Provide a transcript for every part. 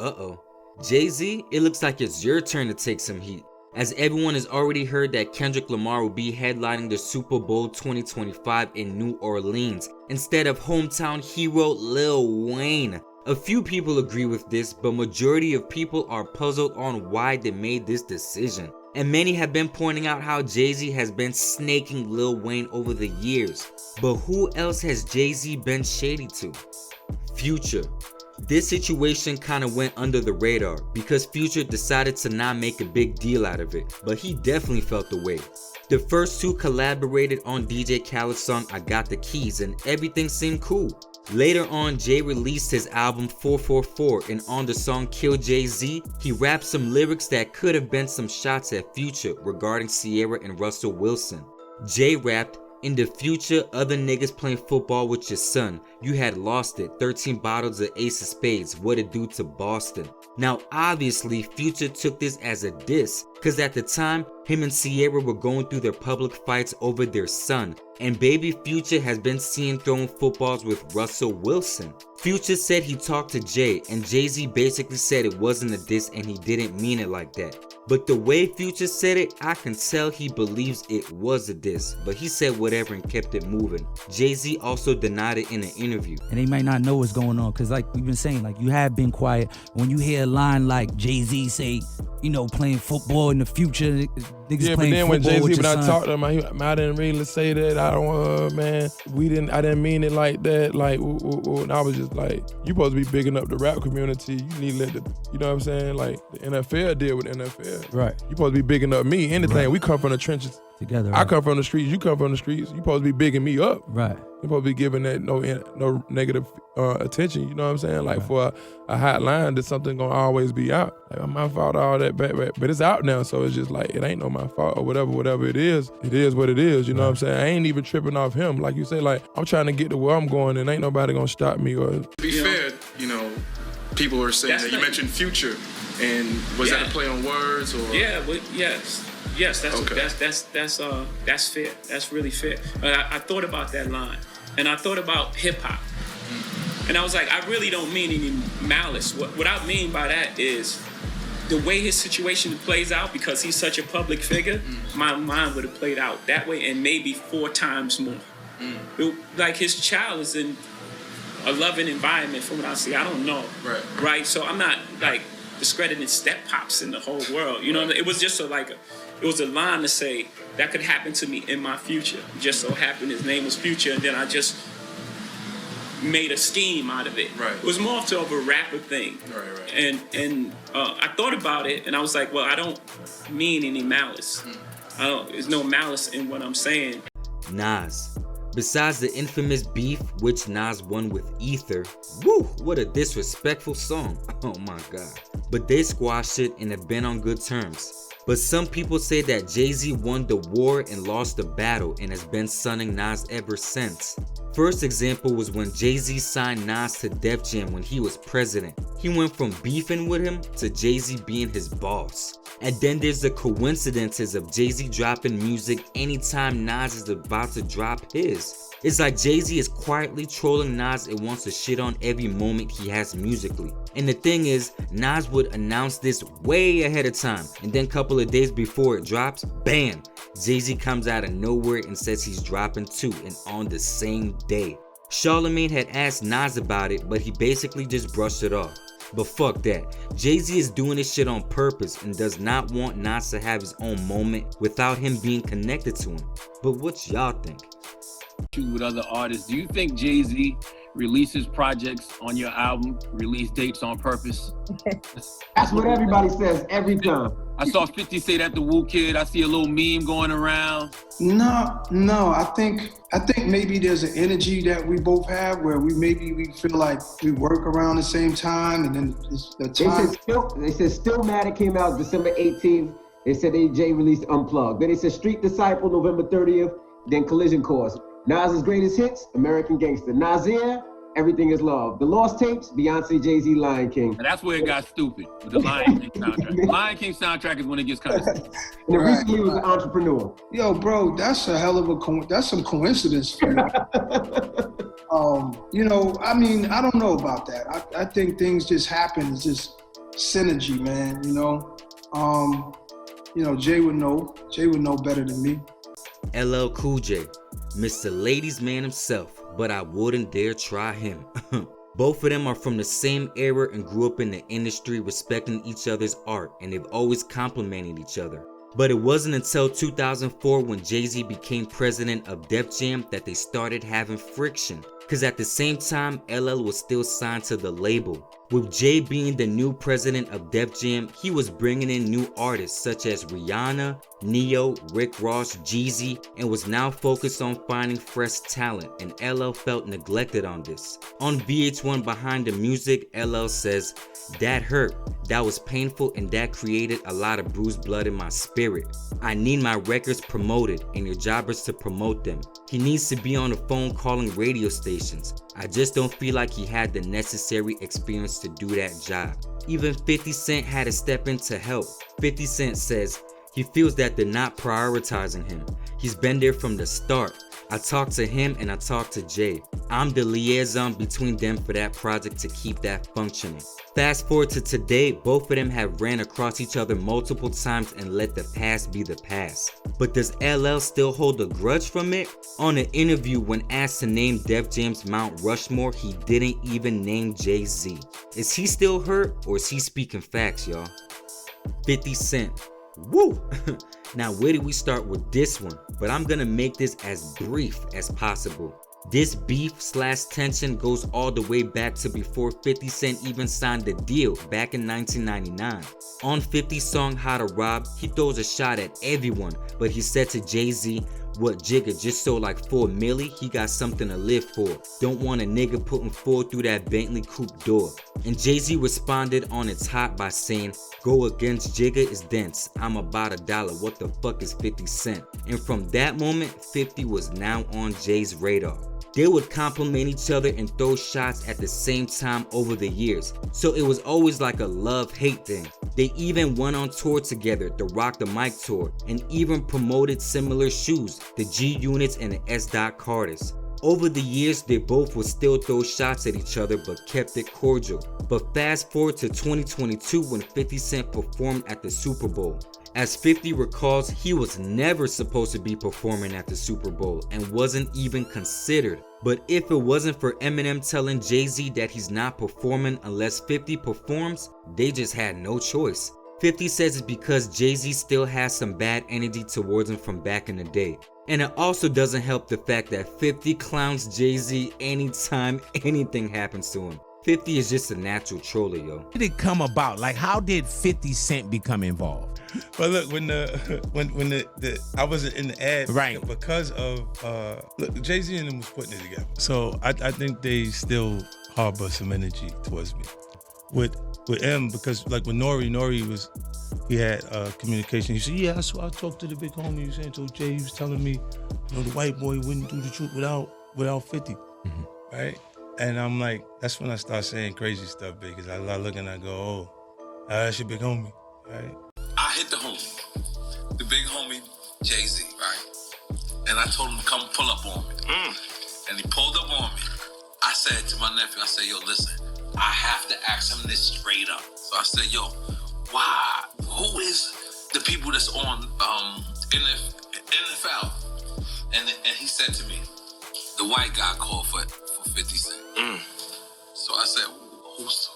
Uh-oh. JayZ, it looks like it's your turn to take some heat, as everyone has already heard that Kendrick Lamar will be headlining the Super Bowl 2025 in New Orleans instead of hometown hero Lil Wayne. A few people agree with this, but majority of people are puzzled on why they made this decision. And many have been pointing out how JayZ has been snaking Lil Wayne over the years. But who else has JayZ been shady to? Future. This situation kinda went under the radar because Future decided to not make a big deal out of it, but he definitely felt the way. The first two collaborated on DJ Khaled's song I Got the Keys and everything seemed cool. Later on, Jay released his album 444 and on the song Kill JayZ, he rapped some lyrics that could have been some shots at Future regarding Sierra and Russell Wilson. Jay rapped, "In the future, other niggas playing football with your son. You had lost it. 13 bottles of Ace of Spades. What it do to Boston?" Now, obviously, Future took this as a diss, cause at the time, him and Sierra were going through their public fights over their son, and baby Future has been seen throwing footballs with Russell Wilson. Future said he talked to Jay, and JayZ basically said it wasn't a diss and he didn't mean it like that. But the way Future said it, I can tell he believes it was a diss, but he said whatever and kept it moving. JayZ also denied it in an interview. And they might not know what's going on, cause like we've been saying, like you have been quiet. When you hear a line like JayZ say, you know, playing football in the future, niggas playing football with your son. Yeah, but then when JayZ, when I talked to him, I didn't really say that. I don't, man, I didn't mean it like that. Like, and I was just like, you supposed to be bigging up the rap community. You need to let you know what I'm saying? Like, the NFL deal with the NFL. Right. You supposed to be bigging up me. Anything, right. We come from the trenches. Together, right? I come from the streets, you come from the streets. You supposed to be bigging me up. Right. You supposed to be giving that no negative attention, you know what I'm saying? Like, right. For a hot line, that something gonna always be out. Like, my fault, all that, but it's out now, so it's just like, it ain't no my fault or whatever it is what it is, you know what I'm saying? I ain't even tripping off him. Like you say, like, I'm trying to get to where I'm going and ain't nobody gonna stop me or... To be fair, you know, people are saying that you mentioned Future, and was that a play on words or? Yeah, but yes. Yes, that's fair. That's really fair. I thought about that line, and I thought about hip hop, and I was like, I really don't mean any malice. What I mean by that is the way his situation plays out, because he's such a public figure. My mind would have played out that way, and maybe 4 times more. Like, his child is in a loving environment, from what I see. I don't know, right? So I'm not like discrediting step pops in the whole world. You know, it was just it was a line to say that could happen to me in my future. Just so happened his name was Future, and then I just made a scheme out of it. Right. It was more of a rapper thing. Right. And I thought about it, and I was like, well, I don't mean any malice. There's no malice in what I'm saying. Nas. Besides the infamous beef, which Nas won with Ether, woo, what a disrespectful song. Oh my god. But they squashed it and have been on good terms. But some people say that JayZ won the war and lost the battle and has been sunning Nas ever since. First example was when JayZ signed Nas to Def Jam when he was president. He went from beefing with him to JayZ being his boss. And then there's the coincidences of JayZ dropping music anytime Nas is about to drop his. It's like JayZ is quietly trolling Nas and wants to shit on every moment he has musically. And the thing is, Nas would announce this way ahead of time, and then a couple of days before it drops, bam, JayZ comes out of nowhere and says he's dropping 2 and on the same day. Charlamagne had asked Nas about it, but he basically just brushed it off. But fuck that. JayZ is doing this shit on purpose and does not want Nas to have his own moment without him being connected to him. But what y'all think? With other artists, do you think JayZ releases projects on your album, release dates on purpose? That's what everybody says every time. I saw 50 say that to Woo Kid. I see a little meme going around. No. I think maybe there's an energy that we both have where we feel like we work around the same time, and then the time. They said Stillmatic came out December 18th. They said Jay released Unplugged. Then they said Street Disciple November 30th. Then Collision Course. Nas's greatest hits, American Gangster. Nasir, Everything Is Love. The Lost Tapes, Beyonce, JayZ, Lion King. And that's where it got stupid with the Lion King soundtrack. The Lion King soundtrack is when it gets kind of stupid. And then recently was The Entrepreneur. Yo, bro, that's a hell of that's some coincidence for me. You know, I mean, I don't know about that. I think things just happen. It's just synergy, man. Jay would know. Jay would know better than me. LL Cool J, Mr. Ladies Man himself, but I wouldn't dare try him. Both of them are from the same era and grew up in the industry respecting each other's art, and they've always complimented each other. But it wasn't until 2004 when JayZ became president of Def Jam that they started having friction. Cause at the same time, LL was still signed to the label. With Jay being the new president of Def Jam, he was bringing in new artists such as Rihanna, Neo, Rick Ross, JayZ, and was now focused on finding fresh talent, and LL felt neglected on this. On VH1 Behind the Music, LL says, "That hurt, that was painful, and that created a lot of bruised blood in my spirit. I need my records promoted, and your job is to promote them. He needs to be on the phone calling radio stations. I just don't feel like he had the necessary experience to do that job." Even 50 Cent had to step in to help. 50 Cent says he feels that they're not prioritizing him. He's been there from the start. I talked to him and I talked to Jay. I'm the liaison between them for that project to keep that functioning. Fast forward to today, both of them have ran across each other multiple times and let the past be the past. But does LL still hold a grudge from it? On an interview when asked to name Def Jam's Mount Rushmore, he didn't even name JayZ. Is he still hurt or is he speaking facts, y'all? 50 Cent. Woo! Now where do we start with this one? But I'm gonna make this as brief as possible. This beef/tension goes all the way back to before 50 Cent even signed the deal back in 1999. On 50's song How to Rob, he throws a shot at everyone, but he said to JayZ, "What, Jigga just sold like 4 milli? He got something to live for. Don't want a nigga putting 4 through that Bentley coupe door." And JayZ responded on It's Hot by saying, "Go against Jigga is dense. I'm about $1. What the fuck is 50 Cent?" And from that moment, 50 was now on Jay's radar. They would compliment each other and throw shots at the same time over the years, so it was always like a love-hate thing. They even went on tour together, the Rock the Mic tour, and even promoted similar shoes, the G Units and the S. Carters. Over the years, they both would still throw shots at each other but kept it cordial. But fast forward to 2022 when 50 Cent performed at the Super Bowl. As 50 recalls, he was never supposed to be performing at the Super Bowl and wasn't even considered. But if it wasn't for Eminem telling JayZ that he's not performing unless 50 performs, they just had no choice. 50 says it's because JayZ still has some bad energy towards him from back in the day. And it also doesn't help the fact that 50 clowns JayZ anytime anything happens to him. 50 is just a natural troller, yo. How did it come about? Like, how did 50 Cent become involved? But look, when I wasn't in the ad, right? Because of look, JayZ and them was putting it together. So I think they still harbor some energy towards me. With M, because like with Nori was, he had communication. He said, "Yeah, I talked to the big homie. He was saying, so Jay, he was telling me, the white boy wouldn't do the truth without 50, right?" And I'm like, that's when I start saying crazy stuff, big, because I look and I go, "Oh, that's your big homie, right?" I hit the homie, the big homie, JayZ, right? And I told him to come pull up on me. And he pulled up on me. I said to my nephew, I said, "Yo, listen, I have to ask him this straight up." So I said, "Yo, why? Who is the people that's on NFL?" And he said to me, "The white guy called for 50 Cent." So I said,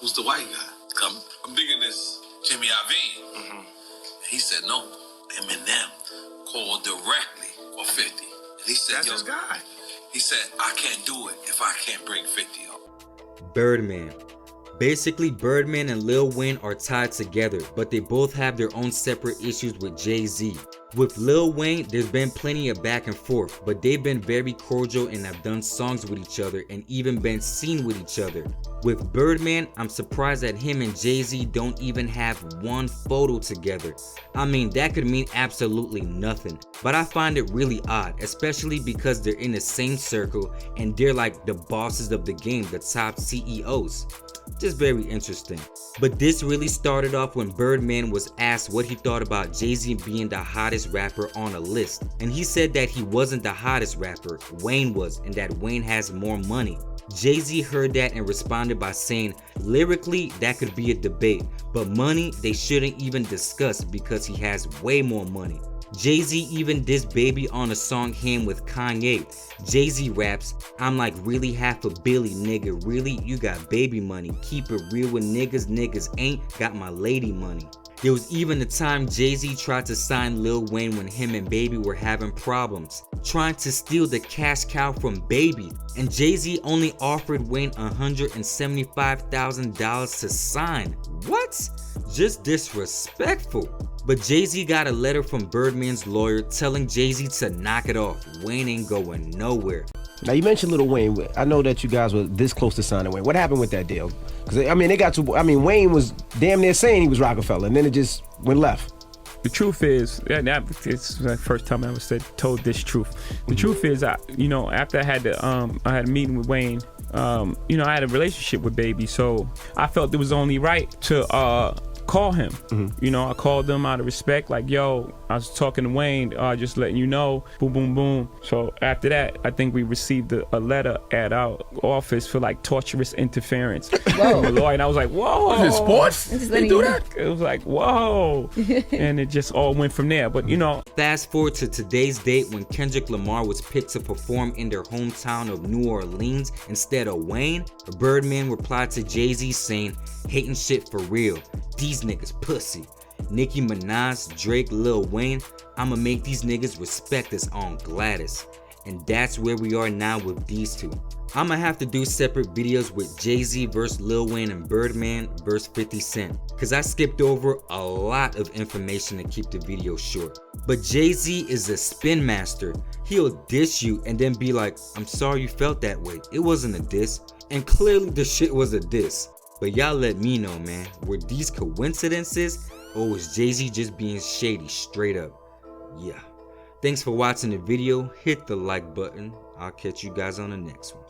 "Who's the white guy?" I'm thinking this Jimmy Iovine. He said, "No, Eminem called directly for 50." And he said, "That's his guy." He said, "I can't do it if I can't bring 50 up." Birdman. Basically, Birdman and Lil Wayne are tied together, but they both have their own separate issues with JayZ. With Lil Wayne, there's been plenty of back and forth, but they've been very cordial and have done songs with each other and even been seen with each other. With Birdman, I'm surprised that him and JayZ don't even have one photo together. I mean, that could mean absolutely nothing, but I find it really odd, especially because they're in the same circle and they're like the bosses of the game, the top CEOs. Just very interesting. But this really started off when Birdman was asked what he thought about JayZ being the hottest rapper on a list, and he said that he wasn't the hottest rapper, Wayne was, and that Wayne has more money. JayZ heard that and responded by saying, "Lyrically, that could be a debate, But money, they shouldn't even discuss because he has way more money. JayZ even dissed Baby on a song Him with Kanye. JayZ raps, I'm like really half a billy nigga, really? You got baby money. Keep it real with niggas, niggas ain't got my lady money. There was even the time JayZ tried to sign Lil Wayne when him and Baby were having problems, trying to steal the cash cow from Baby, and JayZ only offered Wayne $175,000 to sign. What? Just disrespectful. But JayZ got a letter from Birdman's lawyer telling JayZ to knock it off. Wayne ain't going nowhere. Now you mentioned Lil Wayne. I know that you guys were this close to signing Wayne. What happened with that deal? Because I mean, they got to. I mean, Wayne was damn near saying he was Rockefeller, and then it just went left. The truth is, it's the first time I ever told this truth. The truth is, after I had a meeting with Wayne, I had a relationship with Baby, so I felt it was only right to call him. I called him out of respect, like, yo, I was talking to Wayne, just letting you know, boom, boom, boom. So after that, I think we received a letter at our office for like torturous interference from a lawyer, and I was like, whoa. Was it sports? They do that? It was like, whoa. And it just all went from there, but Fast forward to today's date when Kendrick Lamar was picked to perform in their hometown of New Orleans instead of Wayne. Birdman replied to JayZ saying, hating shit for real. These niggas pussy. Nicki, Minaj, Drake, Lil Wayne, I'ma make these niggas respect us on Gladys. And that's where we are now with these two. I'ma have to do separate videos with JayZ versus Lil Wayne and Birdman versus 50 Cent, cause I skipped over a lot of information to keep the video short. But JayZ is a spin master. He'll diss you and then be like, I'm sorry you felt that way. It wasn't a diss. And clearly the shit was a diss. But y'all let me know, man, were these coincidences or was JayZ just being shady straight up? Yeah. Thanks for watching the video. Hit the like button. I'll catch you guys on the next one.